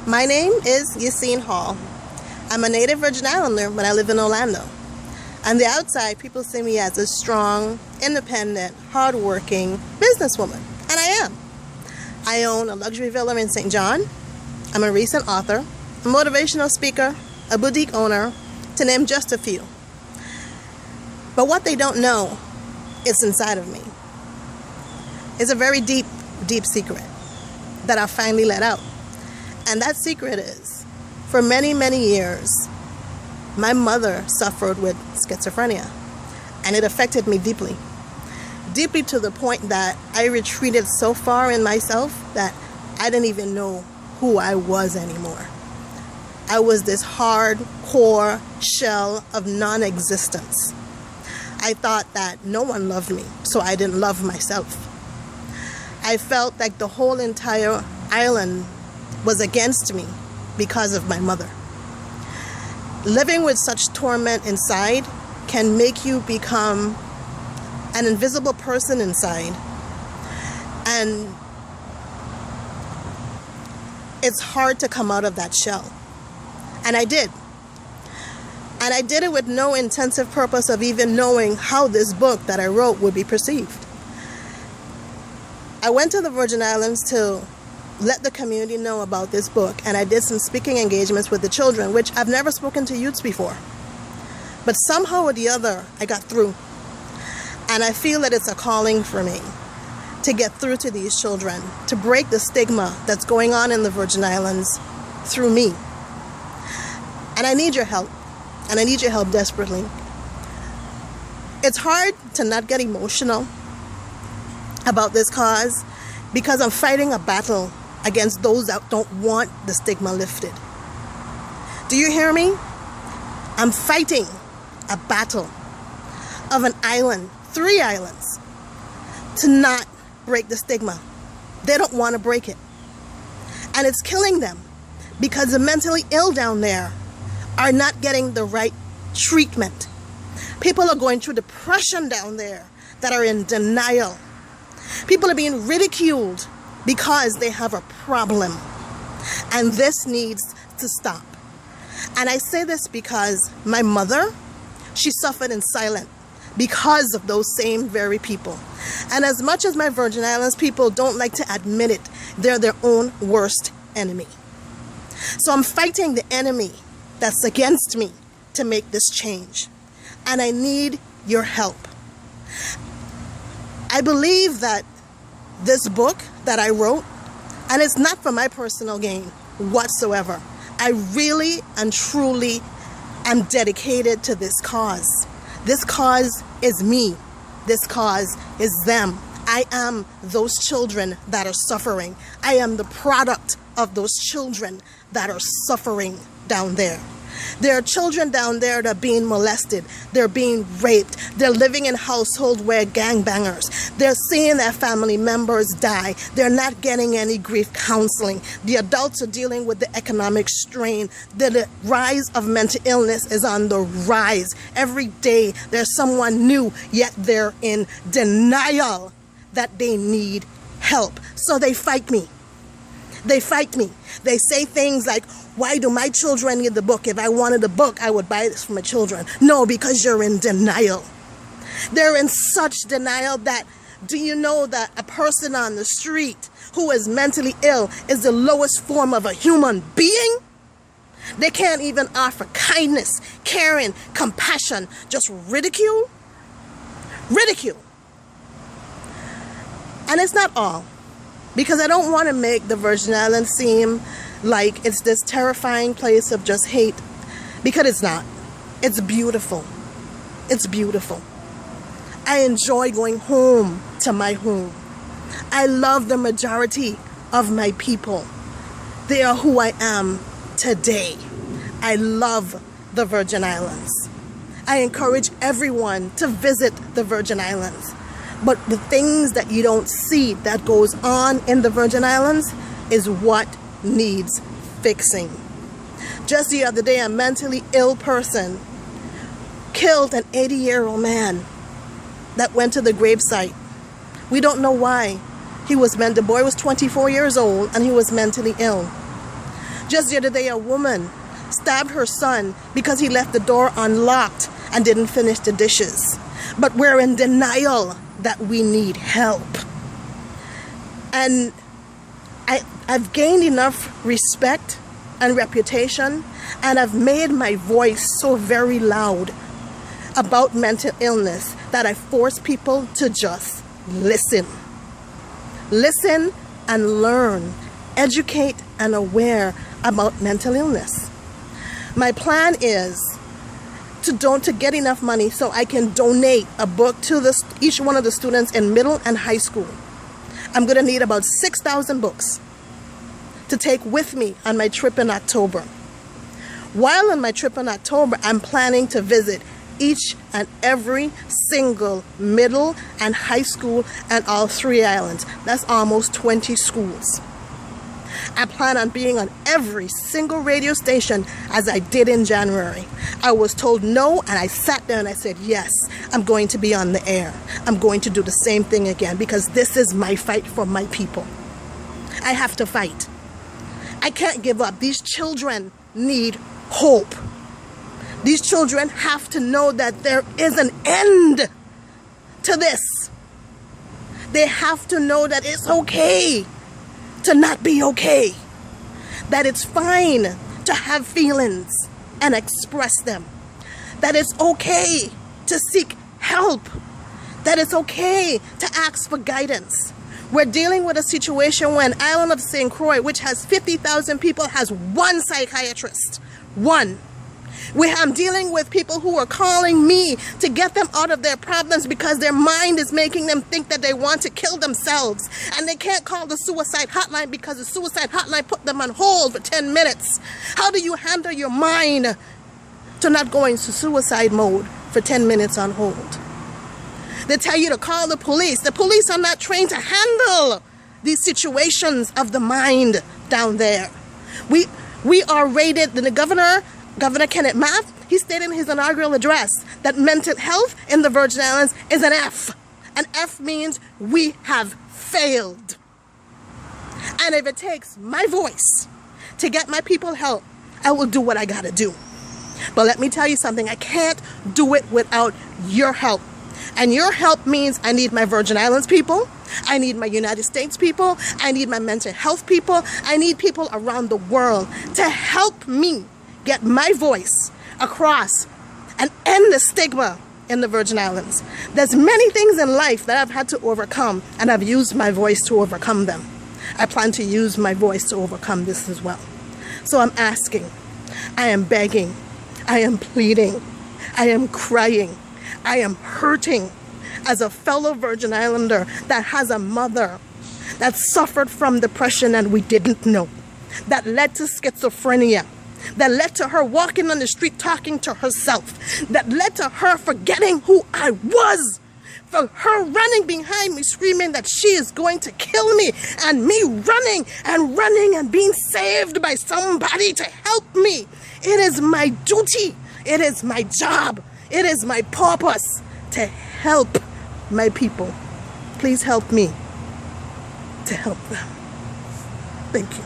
My name is Yassine Hall. I'm a native Virgin Islander, but I live in Orlando. On the outside, people see me as a strong, independent, hardworking businesswoman, and I am. I own a luxury villa in St. John. I'm a recent author, a motivational speaker, a boutique owner, to name just a few. But what they don't know is inside of me. It's a very deep, deep secret that I finally let out. And that secret is, for many, many years, my mother suffered with schizophrenia, and it affected me deeply. Deeply to the point that I retreated so far in myself that I didn't even know who I was anymore. I was this hardcore shell of non-existence. I thought that no one loved me, so I didn't love myself. I felt like the whole entire island was against me because of my mother. Living with such torment inside can make you become an invisible person inside. And it's hard to come out of that shell. And I did. And I did it with no intensive purpose of even knowing how this book that I wrote would be perceived. I went to the Virgin Islands to let the community know about this book, and I did some speaking engagements with the children, which I've never spoken to youths before. But somehow or the other, I got through. And I feel that it's a calling for me to get through to these children, to break the stigma that's going on in the Virgin Islands through me. And I need your help, and I need your help desperately. It's hard to not get emotional about this cause because I'm fighting a battle against those that don't want the stigma lifted. Do you hear me? I'm fighting a battle of an island, 3 islands, to not break the stigma. They don't want to break it. And it's killing them because the mentally ill down there are not getting the right treatment. People are going through depression down there that are in denial. People are being ridiculed because they have a problem. And this needs to stop. And I say this because my mother, she suffered in silence because of those same very people. And as much as my Virgin Islands people don't like to admit it, they're their own worst enemy. So I'm fighting the enemy that's against me to make this change. And I need your help. I believe that this book that I wrote, and it's not for my personal gain whatsoever. I really and truly am dedicated to this cause. This cause is me. This cause is them. I am those children that are suffering. I am the product of those children that are suffering down there. There are children down there that are being molested. They're being raped. They're living in households where gangbangers. They're seeing their family members die. They're not getting any grief counseling. The adults are dealing with the economic strain. The rise of mental illness is on the rise. Every day there's someone new, yet they're in denial that they need help. So they fight me. They fight me. They say things like, why do my children need the book? If I wanted the book, I would buy this for my children. No, because you're in denial. They're in such denial that, do you know that a person on the street who is mentally ill is the lowest form of a human being? They can't even offer kindness, caring, compassion, just ridicule. Ridicule. And it's not all. Because I don't want to make the Virgin Islands seem like it's this terrifying place of just hate. Because it's not. It's beautiful. It's beautiful. I enjoy going home to my home. I love the majority of my people. They are who I am today. I love the Virgin Islands. I encourage everyone to visit the Virgin Islands. But the things that you don't see that goes on in the Virgin Islands is what needs fixing. Just the other day, a mentally ill person killed an 80-year-old man that went to the gravesite. We don't know why. The boy was 24 years old and he was mentally ill. Just the other day, a woman stabbed her son because he left the door unlocked and didn't finish the dishes. But we're in denial that we need help. And I've gained enough respect and reputation, and I've made my voice so very loud about mental illness that I force people to just listen. Listen and learn, educate and aware about mental illness. My plan is to get enough money so I can donate a book to each one of the students in middle and high school. I'm going to need about 6,000 books to take with me on my trip in October. While on my trip in October, I'm planning to visit each and every single middle and high school and all 3 islands. That's almost 20 schools. I plan on being on every single radio station as I did in January. I was told no, and I sat there and I said, yes, I'm going to be on the air. I'm going to do the same thing again because this is my fight for my people. I have to fight. I can't give up. These children need hope. These children have to know that there is an end to this. They have to know that it's okay to not be okay. That it's fine to have feelings and express them. That it's okay to seek help. That it's okay to ask for guidance. We're dealing with a situation when Island of St. Croix, which has 50,000 people, has one psychiatrist. One. I'm dealing with people who are calling me to get them out of their problems because their mind is making them think that they want to kill themselves. And they can't call the suicide hotline because the suicide hotline put them on hold for 10 minutes. How do you handle your mind to not go into suicide mode for 10 minutes on hold? They tell you to call the police. The police are not trained to handle these situations of the mind down there. We are rated, the Governor Kenneth Math, he stated in his inaugural address that mental health in the Virgin Islands is an F. An F means we have failed. And if it takes my voice to get my people help, I will do what I gotta do. But let me tell you something, I can't do it without your help. And your help means I need my Virgin Islands people, I need my United States people, I need my mental health people, I need people around the world to help me get my voice across and end the stigma in the Virgin Islands. There's many things in life that I've had to overcome, and I've used my voice to overcome them. I plan to use my voice to overcome this as well. So I'm asking, I am begging, I am pleading, I am crying, I am hurting as a fellow Virgin Islander that has a mother that suffered from depression and we didn't know, that led to schizophrenia, that led to her walking on the street talking to herself, that led to her forgetting who I was, for her running behind me screaming that she is going to kill me, and me running and being saved by somebody to help me. It is my duty, it is my job, it is my purpose to help my people. Please help me to help them. Thank you.